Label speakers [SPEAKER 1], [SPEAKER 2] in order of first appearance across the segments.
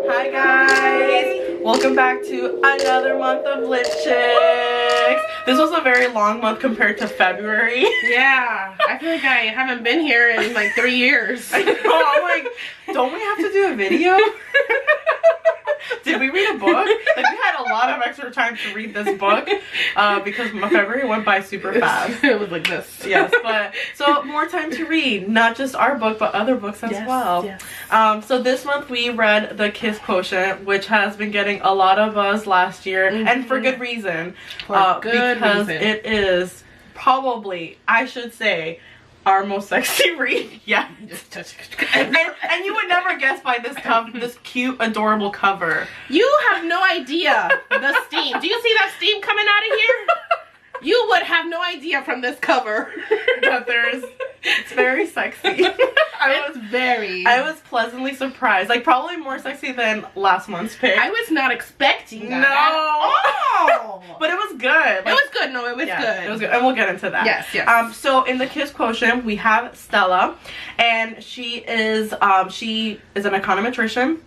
[SPEAKER 1] Hi guys! Welcome back to another month of Lit Chicks. This was a very long month compared to February.
[SPEAKER 2] Yeah, I feel like I haven't been here in like 3 years.
[SPEAKER 1] I know, I'm like, don't we have to do a video? Did we read a book? Like, we had a lot of extra time to read this book because February went by super fast.
[SPEAKER 2] It was like this.
[SPEAKER 1] Yes, but so more time to read, not just our book, but other books as well.
[SPEAKER 2] Yes.
[SPEAKER 1] So this month we read the Kiss Quotient, which has been getting a lot of buzz last year, and for good reason. Because it is probably, I should say, our most sexy read yet. And you would never guess by this cute, adorable cover.
[SPEAKER 2] You have no idea the steam. Do you see that steam coming out of here? You would have no idea from this cover
[SPEAKER 1] that it's very sexy. I was pleasantly surprised. Like, probably more sexy than last month's pick.
[SPEAKER 2] I was not expecting that.
[SPEAKER 1] No.
[SPEAKER 2] Oh.
[SPEAKER 1] But it was good.
[SPEAKER 2] It was good. No, it was good.
[SPEAKER 1] It was good. And we'll get into that.
[SPEAKER 2] Yes, yes.
[SPEAKER 1] So in the Kiss Quotient, we have Stella, and she is an econometrician.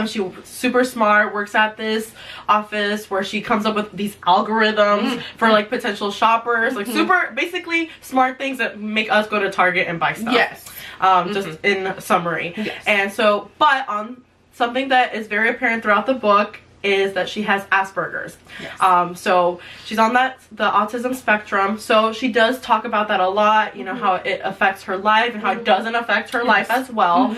[SPEAKER 1] She's super smart, works at this office where she comes up with these algorithms for like potential shoppers, like super basically smart things that make us go to Target and buy stuff.
[SPEAKER 2] Yes.
[SPEAKER 1] Just in summary.
[SPEAKER 2] Yes.
[SPEAKER 1] And so, but on something that is very apparent throughout the book is that she has Asperger's. Yes. So she's on the autism spectrum, so she does talk about that a lot, you know, how it affects her life and how it doesn't affect her life as well.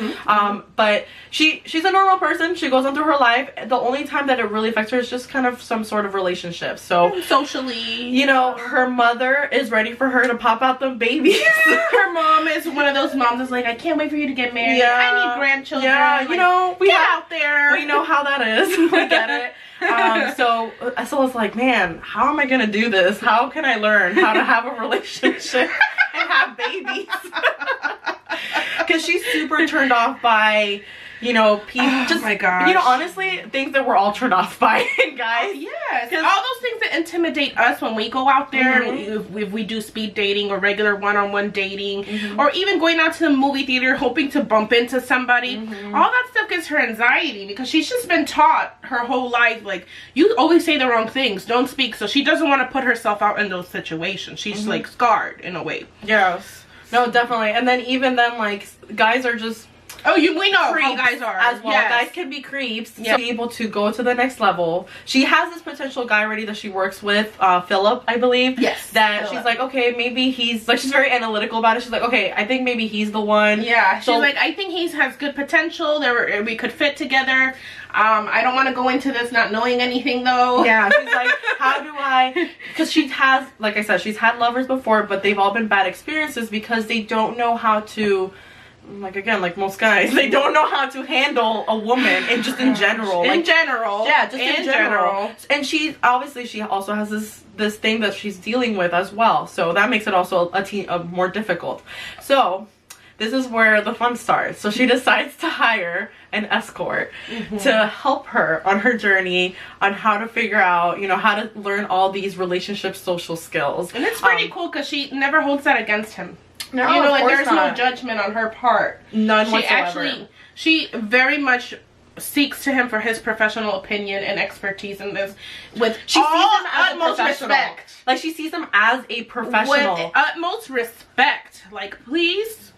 [SPEAKER 1] But she's a normal person. She goes on through her life. The only time that it really affects her is just kind of some sort of relationship. So
[SPEAKER 2] socially,
[SPEAKER 1] you know, her mother is ready for her to pop out the babies.
[SPEAKER 2] Her mom is one of those moms that's like, I can't wait for you to get married.
[SPEAKER 1] Yeah.
[SPEAKER 2] I need grandchildren.
[SPEAKER 1] Yeah,
[SPEAKER 2] like,
[SPEAKER 1] you know,
[SPEAKER 2] get out there.
[SPEAKER 1] We know how that is. We get it. So was like, man, how am I gonna do this? How can I learn how to have a relationship and have babies? Because she's super turned off by, you know, people.
[SPEAKER 2] My gosh.
[SPEAKER 1] You know, honestly, things that we're all turned off by, guys.
[SPEAKER 2] Yes. All those things that intimidate us when we go out there, if we do speed dating or regular one-on-one dating, or even going out to the movie theater hoping to bump into somebody, all that stuff gives her anxiety because she's just been taught her whole life, like, you always say the wrong things, don't speak. So she doesn't want to put herself out in those situations. She's like scarred in a way.
[SPEAKER 1] Yes. No, definitely. And then even then, like, guys are just...
[SPEAKER 2] we know how guys are
[SPEAKER 1] as well. Yes. Guys can be creeps. Yep. To be able to go to the next level. She has this potential guy already that she works with, Philip, I believe.
[SPEAKER 2] Yes.
[SPEAKER 1] That
[SPEAKER 2] Phillip.
[SPEAKER 1] She's like, okay, maybe he's like, she's very analytical about it. She's like, okay, I think maybe he's the one.
[SPEAKER 2] Yeah. She's like, I think he has good potential. We could fit together. I don't want to go into this not knowing anything though.
[SPEAKER 1] Yeah. She's like, how do I? Because she has, like I said, she's had lovers before, but they've all been bad experiences because they don't know how to. Like, again, like most guys, they don't know how to handle a woman, and just in general.
[SPEAKER 2] In general.
[SPEAKER 1] Yeah, just in general. And she also has this thing that she's dealing with as well. So that makes it also a more difficult. So this is where the fun starts. So she decides to hire an escort to help her on her journey on how to figure out, you know, how to learn all these relationship social skills.
[SPEAKER 2] And it's pretty cool because she never holds that against him.
[SPEAKER 1] No,
[SPEAKER 2] you know, like, there's
[SPEAKER 1] not.
[SPEAKER 2] no judgment on her part.
[SPEAKER 1] None whatsoever.
[SPEAKER 2] She very much seeks to him for his professional opinion and expertise in this. She sees him as utmost respect.
[SPEAKER 1] Like, she sees him as a professional.
[SPEAKER 2] With utmost respect. Like, please,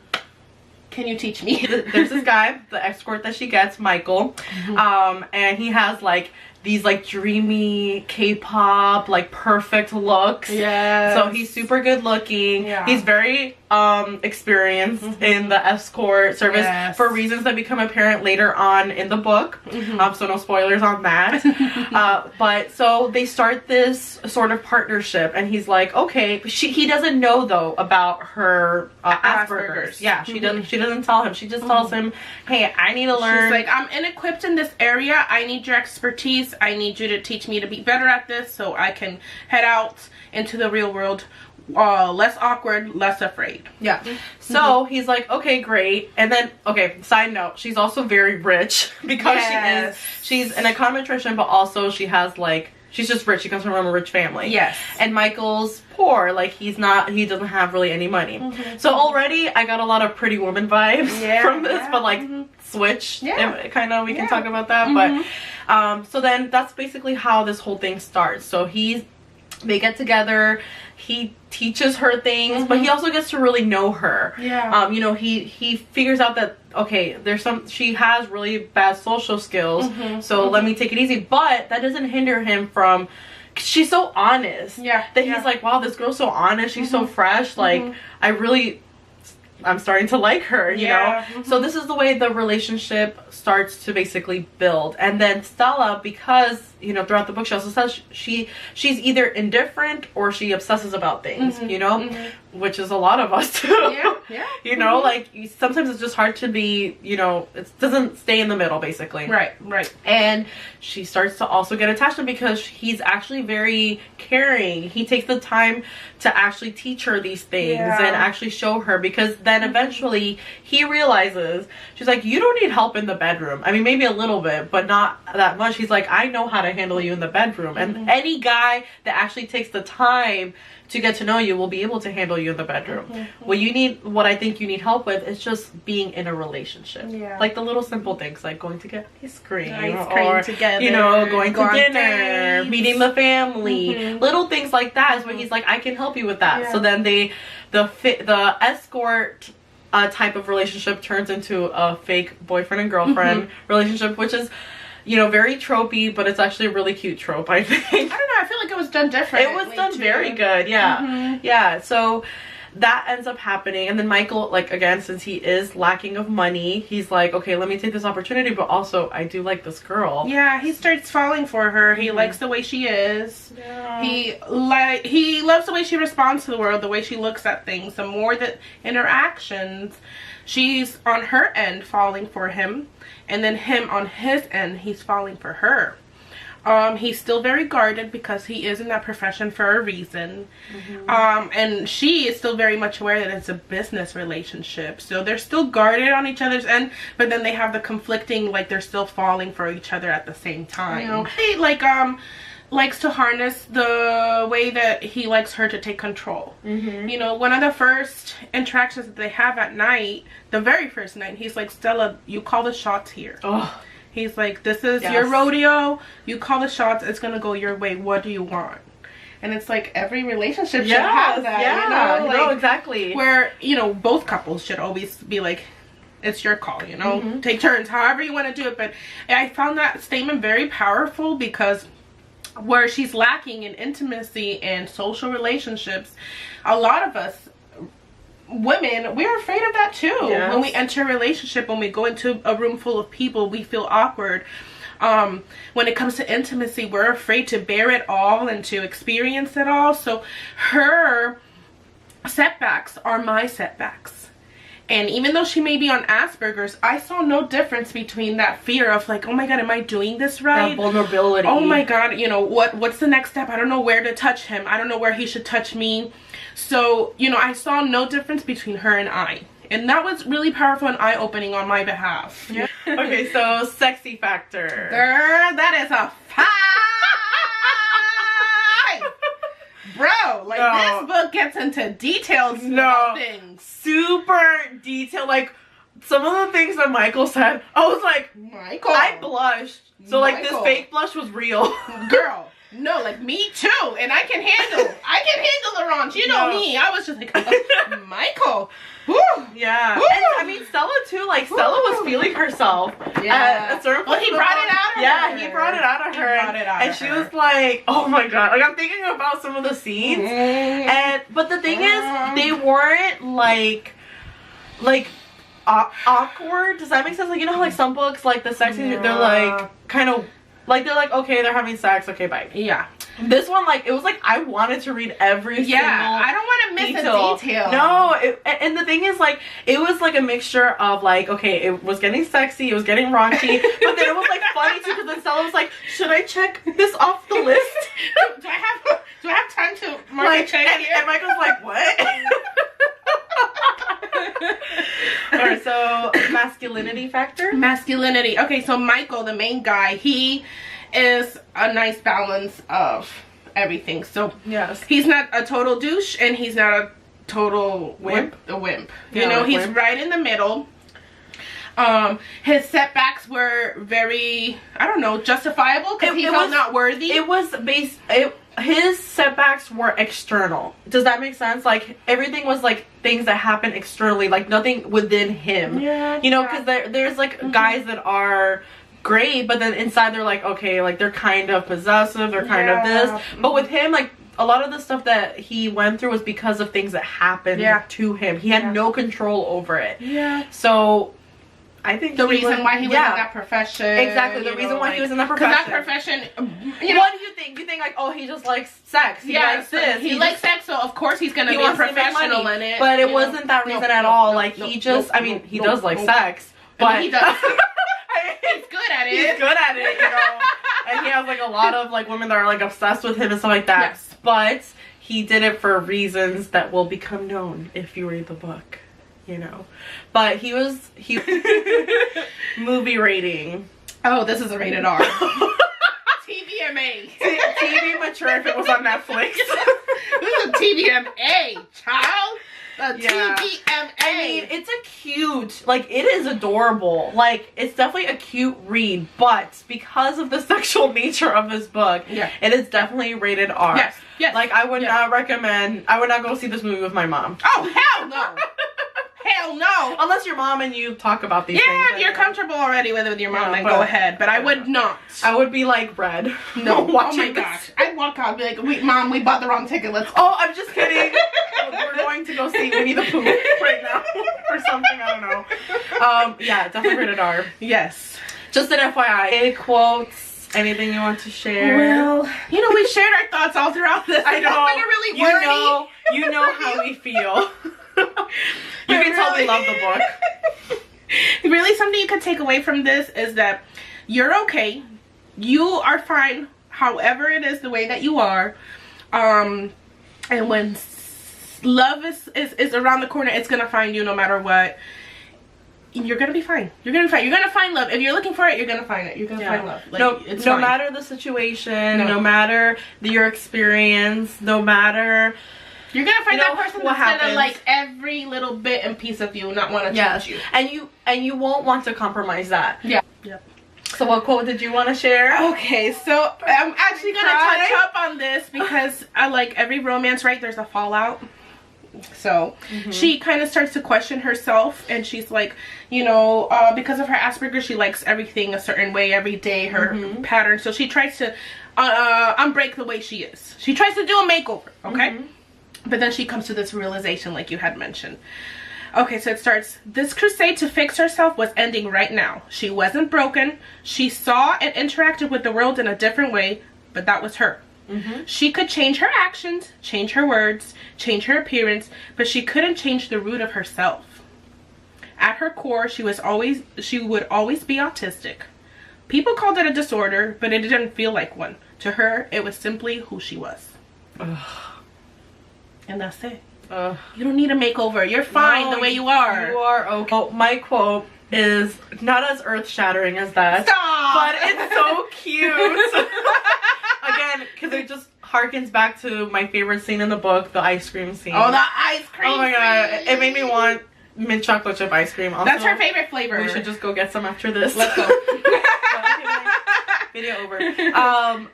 [SPEAKER 2] can you teach me?
[SPEAKER 1] There's this guy, the escort that she gets, Michael, and he has like these like dreamy K-pop, like perfect looks.
[SPEAKER 2] Yeah.
[SPEAKER 1] So he's super good looking. Yeah. He's very experienced in the escort service for reasons that become apparent later on in the book. So no spoilers on that. But so they start this sort of partnership, and he's like, okay, he doesn't know though about her Asperger's. Yeah, she doesn't tell him. She just tells him, hey, I need to learn.
[SPEAKER 2] She's like, I'm inequipped in this area. I need your expertise. I need you to teach me to be better at this so I can head out into the real world less awkward, less afraid.
[SPEAKER 1] Yeah. So he's like, okay, great. And then, okay, side note, she's also very rich because she's an econometrician, but also she has like she's just rich. She comes from a rich family.
[SPEAKER 2] Yes.
[SPEAKER 1] And Michael's poor. Like, he doesn't have really any money. So already I got a lot of Pretty Woman vibes from this, but like switch. Yeah. Kind of, we can talk about that. But so then that's basically how this whole thing starts. So they get together. He teaches her things, but he also gets to really know her. Yeah. You know, he figures out that, okay, she has really bad social skills, so let me take it easy. But that doesn't hinder him from, she's so honest. Yeah. That he's like, wow, this girl's so honest. She's so fresh. Like, I'm starting to like her, you know? So this is the way the relationship starts to basically build. And then Stella, because, you know, throughout the book she also says she's either indifferent or she obsesses about things, you know? Which is a lot of us too. Yeah. You know, like, sometimes it's just hard to be, you know, it doesn't stay in the middle, basically. Right. And she starts to also get attached to him because he's actually very caring. He takes the time to actually teach her these things and actually show her, because then eventually he realizes, she's like, you don't need help in the bedroom. I mean, maybe a little bit, but not that much. He's like, I know how to handle you in the bedroom. And any guy that actually takes the time to get to know you will be able to handle you in the bedroom. What I think you need help with is just being in a relationship. Like the little simple things, like going to get ice cream or
[SPEAKER 2] together,
[SPEAKER 1] you know, going to dinner, meeting the family, little things like that is where he's like, I can help you with that. So then the escort type of relationship turns into a fake boyfriend and girlfriend relationship, which is, you know, very tropey, but it's actually a really cute trope, I think. I don't know,
[SPEAKER 2] I feel like it was done different.
[SPEAKER 1] It was done very good, yeah. So that ends up happening, and then Michael, like, again, since he is lacking of money, he's like, okay, let me take this opportunity, but also I do like this girl.
[SPEAKER 2] Yeah, he starts falling for her. He likes the way she is. He loves the way she responds to the world, the way she looks at things. The more that interactions, she's on her end falling for him, and then him on his end, he's falling for her. He's still very guarded because he is in that profession for a reason. And she is still very much aware that it's a business relationship. So they're still guarded on each other's end, but then they have the conflicting, like, they're still falling for each other at the same time. He, like, likes to harness the way that he likes her to take control. You know, one of the first interactions that they have at night, the very first night, he's like, Stella, you call the shots here. He's like, this is your rodeo. You call the shots. It's going to go your way. What do you want? And it's like every relationship should have that. You know? Like,
[SPEAKER 1] no, exactly.
[SPEAKER 2] Where, you know, both couples should always be like, it's your call, you know? Take turns, however you want to do it. But I found that statement very powerful because where she's lacking in intimacy and social relationships, a lot of us women, we're afraid of that too. When we enter a relationship, when we go into a room full of people, we feel awkward. When it comes to intimacy, we're afraid to bear it all and to experience it all. So her setbacks are my setbacks. And even though she may be on Asperger's, I saw no difference between that fear of like, oh my god, am I doing this right?
[SPEAKER 1] That vulnerability.
[SPEAKER 2] Oh my god, you know, what's the next step? I don't know where to touch him. I don't know where he should touch me. So, you know, I saw no difference between her and I. And that was really powerful and eye-opening on my behalf.
[SPEAKER 1] Okay, so sexy factor.
[SPEAKER 2] Girl, that is a 5! Bro, like, this book gets into details about things.
[SPEAKER 1] Super detailed. Like, some of the things that Michael said, I was like,
[SPEAKER 2] Michael.
[SPEAKER 1] I blushed. So, like, this fake blush was real.
[SPEAKER 2] Girl. No, like, me too. And I can handle the raunch. You know me. I was just like, Michael. Woo.
[SPEAKER 1] Yeah. Woo. And, I mean, Stella too. Like, Stella was feeling herself.
[SPEAKER 2] Yeah.
[SPEAKER 1] Well,
[SPEAKER 2] he brought it out of her.
[SPEAKER 1] Yeah, he brought it out of her. And she was like, oh my god. Like, I'm thinking about some of the scenes. But the thing is, they weren't awkward. Does that make sense? Like, you know how, like, some books, like, the sex scenes, they're like, kind of, like, they're like, okay, they're having sex, okay, bye.
[SPEAKER 2] Yeah.
[SPEAKER 1] This one, like, it was like I wanted to read every single
[SPEAKER 2] I don't want to miss a detail.
[SPEAKER 1] No, and the thing is, like, it was like a mixture of, like, okay, it was getting sexy, it was getting raunchy, but then it was, like, funny too, because then Stella was like, should I check this off the list?
[SPEAKER 2] do I have time to mark a check here?
[SPEAKER 1] And Michael's like, what? Alright, so masculinity factor?
[SPEAKER 2] Masculinity. Okay, so Michael, the main guy, he is a nice balance of everything. So
[SPEAKER 1] yes,
[SPEAKER 2] he's not a total douche and he's not a total wimp. You know, he's right in the middle. His setbacks were very, I don't know, justifiable because he felt not worthy.
[SPEAKER 1] It was his setbacks were external. Does that make sense? Like, everything was like things that happen externally, like nothing within him.
[SPEAKER 2] Yeah.
[SPEAKER 1] You know, because there's like guys that are great, but then inside they're like, okay, like they're kind of possessive, they're kind of this. But with him, like, a lot of the stuff that he went through was because of things that happened to him. He had no control over it.
[SPEAKER 2] Yeah.
[SPEAKER 1] So I think
[SPEAKER 2] the reason why he was in that profession.
[SPEAKER 1] Exactly, the reason why he was in that profession.
[SPEAKER 2] Because that profession, you know.
[SPEAKER 1] What do you think? You think like, oh, he just likes sex. He likes this.
[SPEAKER 2] He likes sex, so of course he's going to be a professional in it.
[SPEAKER 1] But it wasn't that reason at all. Like, he just, I mean, he does like sex. But
[SPEAKER 2] he does. He's good at it.
[SPEAKER 1] He's good at it, you know. And he has like a lot of like women that are like obsessed with him and stuff like that.
[SPEAKER 2] Yes.
[SPEAKER 1] But he did it for reasons that will become known if you read the book. You know, but he movie rating.
[SPEAKER 2] Oh, this is a rated R. TVMA.
[SPEAKER 1] TV mature if it was on Netflix.
[SPEAKER 2] This is a TVMA, child. TVMA.
[SPEAKER 1] I mean, it's a cute, like, it is adorable. Like, it's definitely a cute read, but because of the sexual nature of this book, it is definitely rated R.
[SPEAKER 2] Yes. Yes.
[SPEAKER 1] Like, I would not recommend. I would not go see this movie with my mom.
[SPEAKER 2] Oh, hell no. Hell no.
[SPEAKER 1] Unless your mom and you talk about these things.
[SPEAKER 2] Yeah, if you're comfortable already with your mom, then go ahead. But I would not.
[SPEAKER 1] I would be like, Red.
[SPEAKER 2] No. Oh my gosh. I'd walk out and be like, wait, Mom, we bought the wrong ticket. Let's go.
[SPEAKER 1] Oh, I'm just kidding. We're going to go see Winnie the Pooh right now. Or something, I don't know. Yeah, definitely rated R.
[SPEAKER 2] Yes.
[SPEAKER 1] Just an FYI. Any quotes? Anything you want to share?
[SPEAKER 2] Well, you know, we shared our thoughts all throughout this.
[SPEAKER 1] I know.
[SPEAKER 2] Really wordy.
[SPEAKER 1] You know how we feel. You can tell we love the book.
[SPEAKER 2] Really, something you could take away from this is that you're okay. You are fine however it is, the way that you are. And when love is around the corner, it's gonna find you no matter what. You're gonna be fine. You're gonna find love. If you're looking for it, you're gonna find it. You're gonna find love. Like,
[SPEAKER 1] no matter the situation, no matter your experience, no matter.
[SPEAKER 2] You're gonna find that person that's gonna like every little bit and piece of you, not want to change you.
[SPEAKER 1] And you won't want to compromise that.
[SPEAKER 2] Yeah.
[SPEAKER 1] So what quote did you want to share?
[SPEAKER 2] Okay, so I'm actually gonna touch up on this because I like every romance, right? There's a fallout. So she kind of starts to question herself, and she's like, you know, because of her Asperger's, she likes everything a certain way every day, her pattern. So she tries to unbreak the way she is. She tries to do a makeover, okay? But then she comes to this realization, like you had mentioned. Okay, so it starts, this crusade to fix herself was ending right now. She wasn't broken. She saw and interacted with the world in a different way, but that was her. She could change her actions, change her words, change her appearance, but she couldn't change the root of herself. At her core, she would always be autistic. People called it a disorder, but it didn't feel like one. To her, it was simply who she was. And that's it. You don't need a makeover. You're fine the way you are.
[SPEAKER 1] You are okay. Oh, my quote is not as earth-shattering as that.
[SPEAKER 2] Stop!
[SPEAKER 1] But it's so cute. Again, because it just harkens back to my favorite scene in the book, the ice cream scene.
[SPEAKER 2] Oh, the ice cream
[SPEAKER 1] Oh my god. It made me want mint chocolate chip ice cream. Also,
[SPEAKER 2] that's her favorite flavor.
[SPEAKER 1] We should just go get some after this.
[SPEAKER 2] Let's go.
[SPEAKER 1] Video over.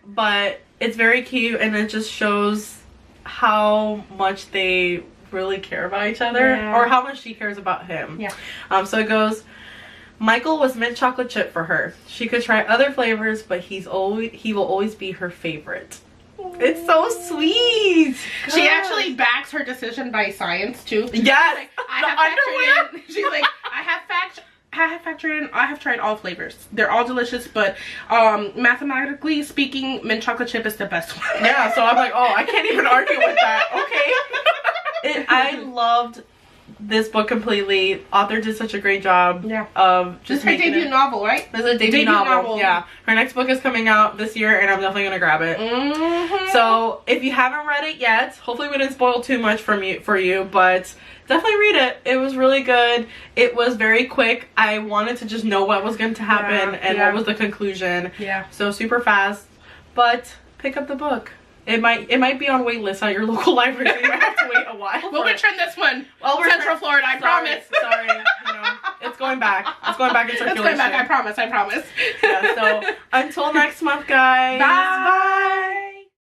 [SPEAKER 1] But it's very cute, and it just shows how much they really care about each other, or how much she cares about him. So it goes, Michael was mint chocolate chip for her. She could try other flavors, but he will always be her favorite. It's so sweet. God.
[SPEAKER 2] She actually backs her decision by science too.
[SPEAKER 1] Yes.
[SPEAKER 2] Like, I have factored in. She's like, I have factored in. I have tried all flavors. They're all delicious, but mathematically speaking, mint chocolate chip is the best one.
[SPEAKER 1] Yeah. So I'm like, oh, I can't even argue with that. Okay. I loved this book completely. Author did such a great job. Of just
[SPEAKER 2] this is her debut novel, right?
[SPEAKER 1] This is a debut novel. Yeah. Her next book is coming out this year, and I'm definitely gonna grab it. So if you haven't read it yet, hopefully we didn't spoil too much for you, but definitely read it. It was really good. It was very quick. I wanted to just know what was going to happen and what was the conclusion.
[SPEAKER 2] Yeah.
[SPEAKER 1] So super fast. But pick up the book. It might be on wait list at your local library, so you might have to wait a while.
[SPEAKER 2] We'll return this one.
[SPEAKER 1] Well,
[SPEAKER 2] Central Florida, I promise.
[SPEAKER 1] Sorry, you know, it's going back. It's going back in circulation.
[SPEAKER 2] It's going back, I promise.
[SPEAKER 1] Yeah, so until next month, guys.
[SPEAKER 2] Bye.